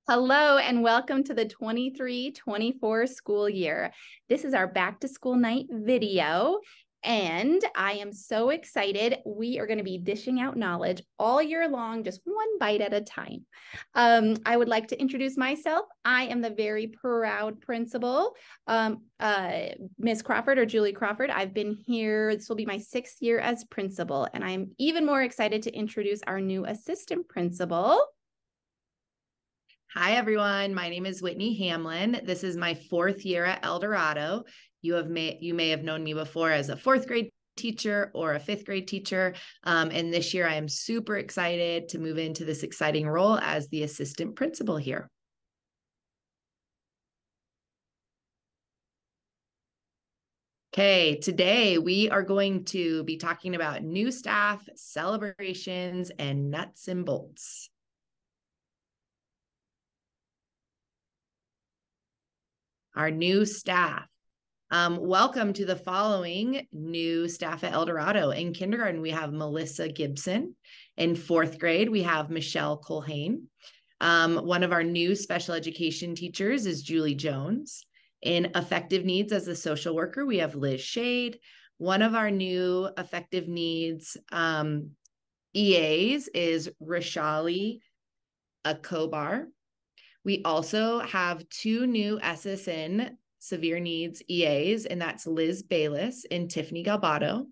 Hello and welcome to the 23-24 school year. This is our back to school night video and I am so excited. We are going to be dishing out knowledge all year long, just one bite at a time. I would like to introduce myself. I am the very proud principal, Miss Crawford or Julie Crawford. I've been here, this will be my 6th year as principal, and I'm even more excited to introduce our new assistant principal. Hi, everyone. My name is Whitney Hamlin. This is my 4th year at El Dorado. You may have known me before as a 4th grade teacher or a 5th grade teacher. And this year I am super excited to move into this exciting role as the assistant principal here. Okay, today we are going to be talking about new staff, celebrations, and nuts and bolts. Our new staff. Welcome to the following new staff at El Dorado. In kindergarten, we have Melissa Gibson. In 4th grade, we have Michelle Colhane. One of our new special education teachers is Julie Jones. In affective needs as a social worker, we have Liz Shade. One of our new affective needs EAs is Rashali Akobar. We also have 2 new SSN severe needs EAs, and that's Liz Bayless and Tiffany Galbato.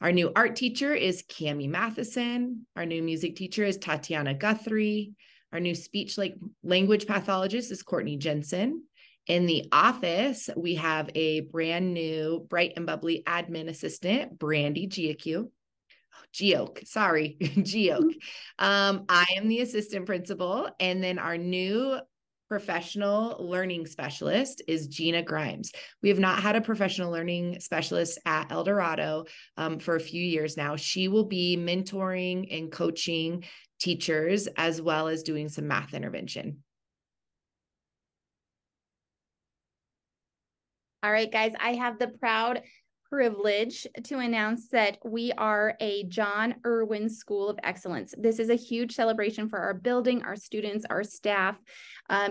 Our new art teacher is Cami Matheson. Our new music teacher is Tatiana Guthrie. Our new speech language pathologist is Courtney Jensen. In the office, we have a brand new bright and bubbly admin assistant, Brandy Geoque. Geoque. I am the assistant principal, and then our new professional learning specialist is Gina Grimes. We have not had a professional learning specialist at El Dorado for a few years now. She will be mentoring and coaching teachers as well as doing some math intervention. All right, guys, I have the proud privilege to announce that we are a John Irwin School of Excellence. This is a huge celebration for our building, our students, our staff.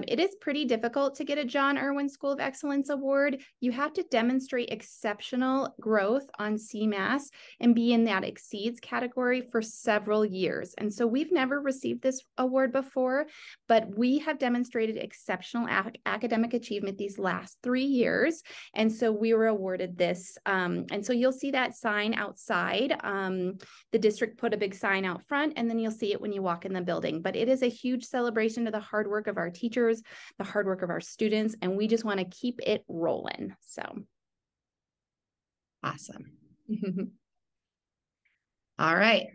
It is pretty difficult to get a John Irwin School of Excellence award. You have to demonstrate exceptional growth on CMAS and be in that exceeds category for several years. And so we've never received this award before, but we have demonstrated exceptional academic achievement these last 3 years. And so we were awarded this. And so you'll see that sign outside. The district put a big sign out front, and then you'll see it when you walk in the building. But it is a huge celebration of the hard work of our teachers, the hard work of our students, and we just want to keep it rolling. So awesome. All right.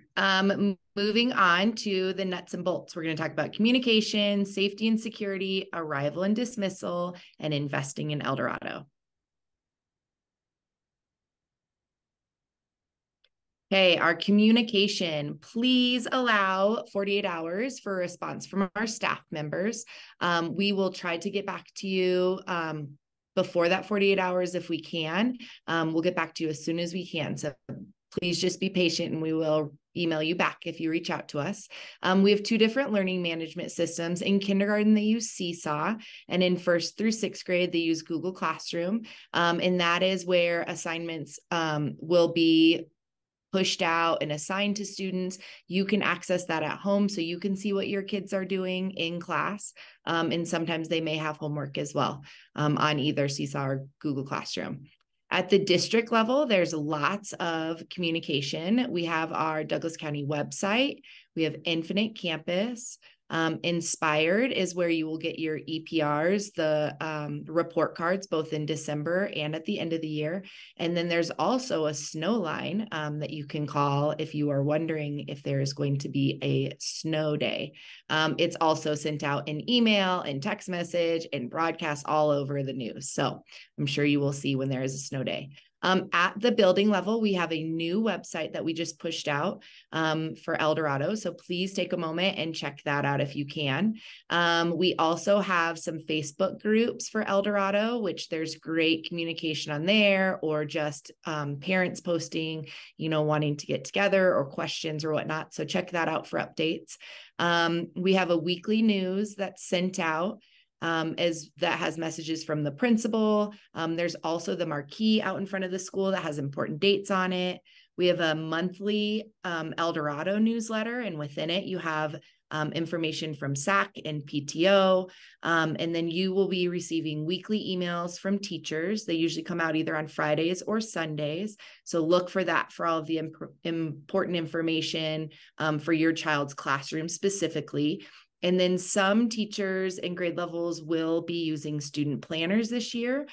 Moving on to the nuts and bolts. We're going to talk about communication, safety and security, arrival and dismissal, and investing in El Dorado. Okay, our communication, please allow 48 hours for a response from our staff members. We will try to get back to you before that 48 hours if we can. We'll get back to you as soon as we can. So please just be patient and we will email you back if you reach out to us. We have 2 different learning management systems. In kindergarten, they use Seesaw, and in 1st through 6th grade, they use Google Classroom. And that is where assignments will be pushed out and assigned to students. You can access that at home so you can see what your kids are doing in class. And sometimes they may have homework as well on either Seesaw or Google Classroom. At the district level, there's lots of communication. We have our Douglas County website. We have Infinite Campus. Inspired is where you will get your EPRs, the report cards, both in December and at the end of the year. And then there's also a snow line that you can call if you are wondering if there is going to be a snow day. It's also sent out in email and text message and broadcast all over the news. So I'm sure you will see when there is a snow day. At the building level, we have a new website that we just pushed out for El Dorado. So please take a moment and check that out if you can. We also have some Facebook groups for El Dorado, which there's great communication on there, or just parents posting, wanting to get together or questions or whatnot. So check that out for updates. We have a weekly news that's sent out that has messages from the principal. There's also the marquee out in front of the school that has important dates on it. We have a monthly El Dorado newsletter, and within it you have information from SAC and PTO. And then you will be receiving weekly emails from teachers. They usually come out either on Fridays or Sundays. So look for that for all of the important information for your child's classroom specifically. And then some teachers and grade levels will be using student planners this year.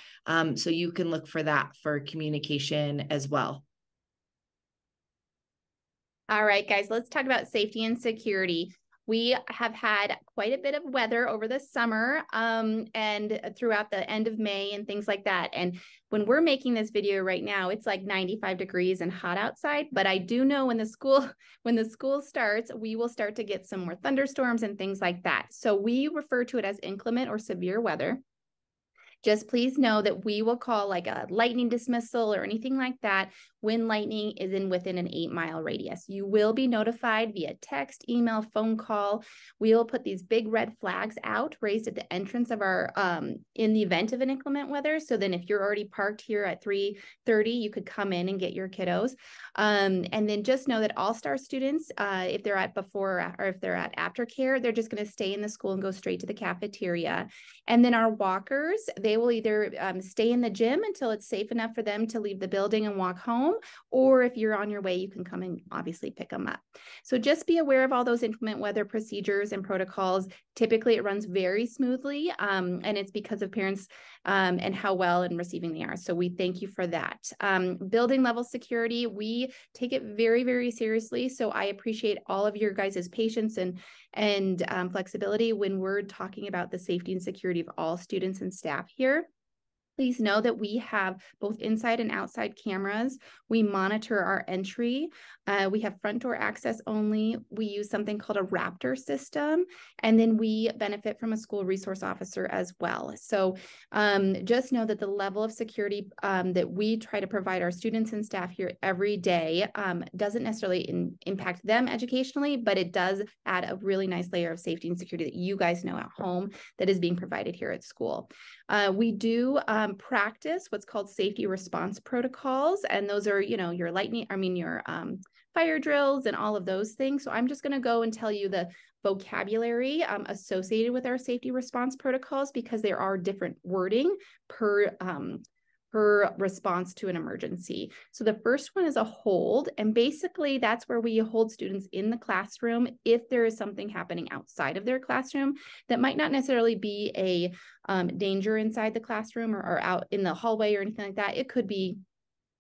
So you can look for that for communication as well. All right, guys, let's talk about safety and security. We have had quite a bit of weather over the summer and throughout the end of May and things like that. And when we're making this video right now, it's like 95 degrees and hot outside. But I do know when the school starts, we will start to get some more thunderstorms and things like that. So we refer to it as inclement or severe weather. Just please know that we will call like a lightning dismissal or anything like that when lightning is within an 8-mile radius. You will be notified via text, email, phone call. We will put these big red flags out raised at the entrance of our, in the event of an inclement weather. So then if you're already parked here at 3:30, you could come in and get your kiddos. And then just know that All-Star students, if they're at before or if they're at aftercare, they're just going to stay in the school and go straight to the cafeteria. And then our walkers, they will either stay in the gym until it's safe enough for them to leave the building and walk home, or if you're on your way, you can come and obviously pick them up. So just be aware of all those inclement weather procedures and protocols. Typically, it runs very smoothly, and it's because of parents and how well and receiving they are. So we thank you for that. Building level security, we take it very, very seriously. So I appreciate all of your guys' patience and flexibility when we're talking about the safety and security of all students and staff here. Please know that we have both inside and outside cameras. We monitor our entry. We have front door access only. We use something called a Raptor system, and then we benefit from a school resource officer as well. So just know that the level of security that we try to provide our students and staff here every day doesn't necessarily impact them educationally, but it does add a really nice layer of safety and security that you guys know at home that is being provided here at school. We do practice what's called safety response protocols, and those are, your fire drills and all of those things. So I'm just going to go and tell you the vocabulary associated with our safety response protocols, because there are different wording per response to an emergency. So the first one is a hold, and basically that's where we hold students in the classroom if there is something happening outside of their classroom that might not necessarily be a danger inside the classroom or out in the hallway or anything like that. It could be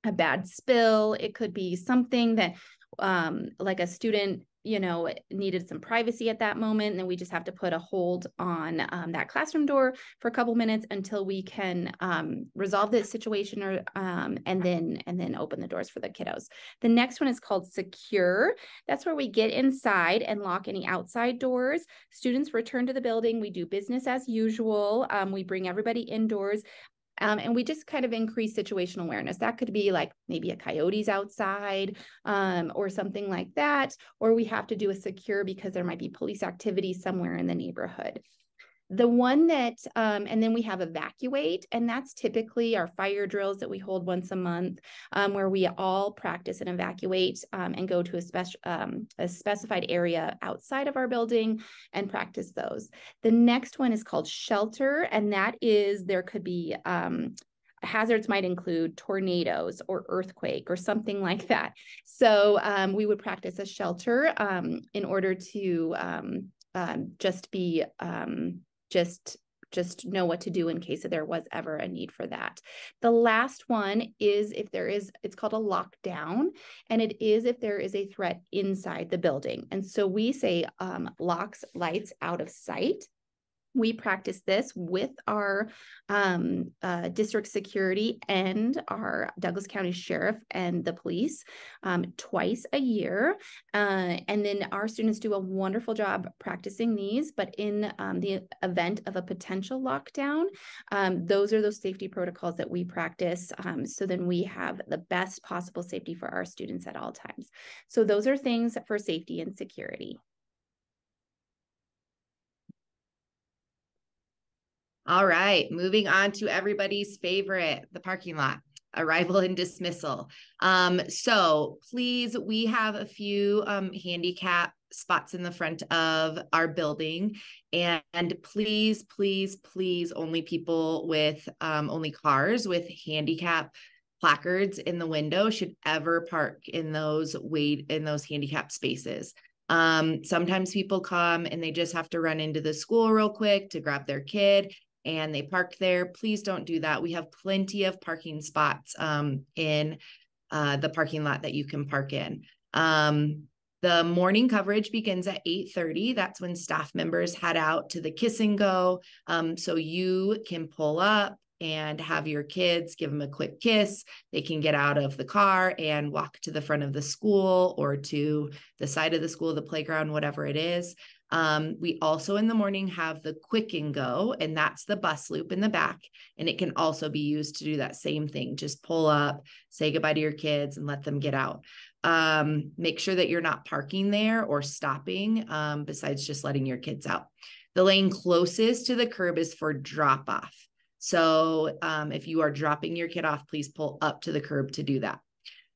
a bad spill. It could be something that like a student needed some privacy at that moment, and then we just have to put a hold on that classroom door for a couple minutes until we can resolve the situation, or and then open the doors for the kiddos. The next one is called secure. That's where we get inside and lock any outside doors. Students return to the building. We do business as usual. We bring everybody indoors. And we just kind of increase situational awareness. That could be like maybe a coyote's outside or something like that, or we have to do a secure because there might be police activity somewhere in the neighborhood. The one that, and then we have evacuate, and that's typically our fire drills that we hold once a month, where we all practice and evacuate and go to a specified area outside of our building and practice those. The next one is called shelter, and that is, there could be, hazards might include tornadoes or earthquake or something like that. So we would practice a shelter in order to just know what to do in case there was ever a need for that. The last one is it's called a lockdown, and it is if there is a threat inside the building. And so we say locks, lights, out of sight. We practice this with our district security and our Douglas County Sheriff and the police twice a year. And then our students do a wonderful job practicing these, but in the event of a potential lockdown, those are those safety protocols that we practice. So then we have the best possible safety for our students at all times. So those are things for safety and security. All right, moving on to everybody's favorite, the parking lot, arrival and dismissal. So please, we have a few handicap spots in the front of our building, and please, please, please, only people with only cars with handicap placards in the window should ever park in those handicap spaces. Sometimes people come and they just have to run into the school real quick to grab their kid, and they park there. Please don't do that. We have plenty of parking spots in the parking lot that you can park in. The morning coverage begins at 8:30. That's when staff members head out to the Kiss and Go. So you can pull up and have your kids, give them a quick kiss. They can get out of the car and walk to the front of the school or to the side of the school, the playground, whatever it is. We also in the morning have the Quick and Go, and that's the bus loop in the back. And it can also be used to do that same thing. Just pull up, say goodbye to your kids, and let them get out. Make sure that you're not parking there or stopping besides just letting your kids out. The lane closest to the curb is for drop off. So if you are dropping your kid off, please pull up to the curb to do that.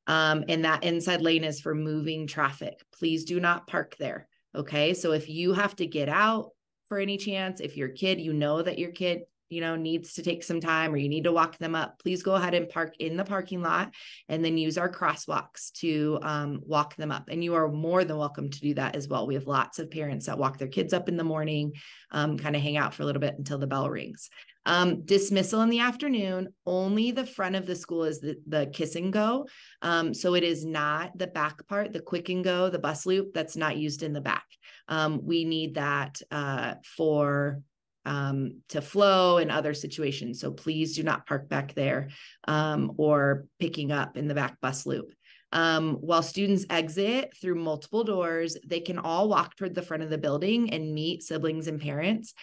And that inside lane is for moving traffic. Please do not park there. Okay. So if you have to get out for any chance, if your kid, you know that your kid, needs to take some time or you need to walk them up, please go ahead and park in the parking lot and then use our crosswalks to walk them up. And you are more than welcome to do that as well. We have lots of parents that walk their kids up in the morning, kind of hang out for a little bit until the bell rings. Dismissal in the afternoon, only the front of the school is the Kiss and Go. So it is not the back part, the Quick and Go, the bus loop, that's not used in the back. We need that to flow in other situations. So please do not park back there or picking up in the back bus loop. While students exit through multiple doors, they can all walk toward the front of the building and meet siblings and parents.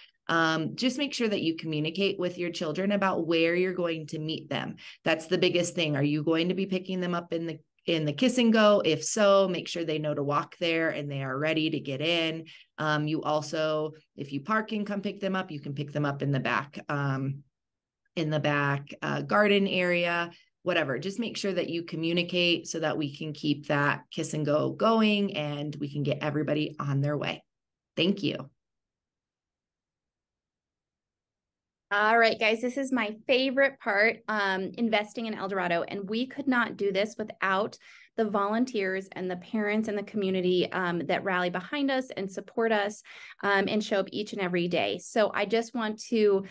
Just make sure that you communicate with your children about where you're going to meet them. That's the biggest thing. Are you going to be picking them up in the Kiss and Go? If so, make sure they know to walk there and they are ready to get in. You also, if you park and come pick them up, you can pick them up in the back garden area, whatever. Just make sure that you communicate so that we can keep that Kiss and Go going and we can get everybody on their way. Thank you. All right, guys, this is my favorite part, investing in El Dorado. And we could not do this without the volunteers and the parents and the community that rally behind us and support us and show up each and every day. So I just want to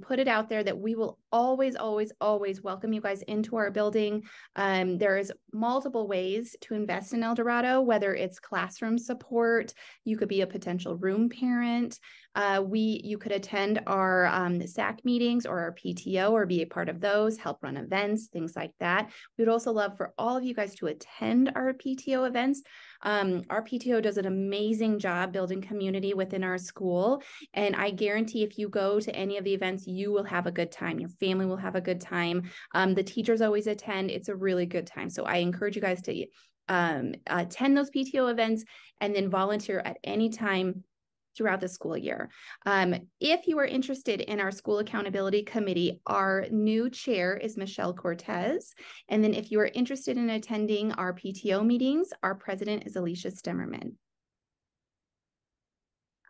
put it out there that we will always, always, always welcome you guys into our building. There's multiple ways to invest in El Dorado, whether it's classroom support, you could be a potential room parent, you could attend our SAC meetings or our PTO or be a part of those, help run events, things like that. We'd also love for all of you guys to attend our PTO events. Our PTO does an amazing job building community within our school. And I guarantee if you go to any of the events, you will have a good time. Your family will have a good time. The teachers always attend. It's a really good time. So I encourage you guys to attend those PTO events and then volunteer at any time throughout the school year. If you are interested in our school accountability committee, our new chair is Michelle Cortez. And then if you are interested in attending our PTO meetings, our president is Alicia Stemmerman.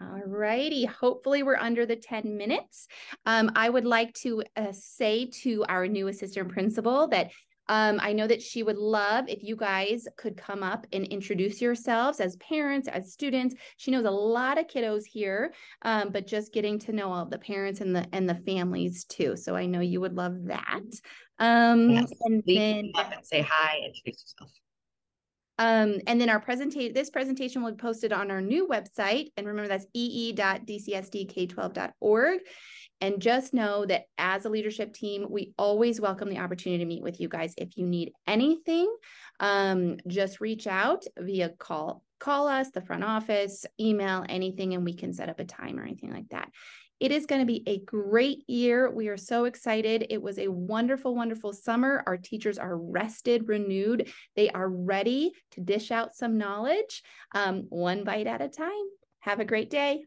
All righty, hopefully we're under the 10 minutes. I would like to say to our new assistant principal that I know that she would love if you guys could come up and introduce yourselves as parents, as students. She knows a lot of kiddos here, but just getting to know all the parents and the families too. So I know you would love that. Yes, And please then come up and say hi, introduce yourself. And then this presentation will be posted on our new website. And remember, that's ee.dcsdk12.org. And just know that as a leadership team, we always welcome the opportunity to meet with you guys. If you need anything, just reach out via call us, the front office, email, anything, and we can set up a time or anything like that. It is going to be a great year. We are so excited. It was a wonderful, wonderful summer. Our teachers are rested, renewed. They are ready to dish out some knowledge, one bite at a time. Have a great day.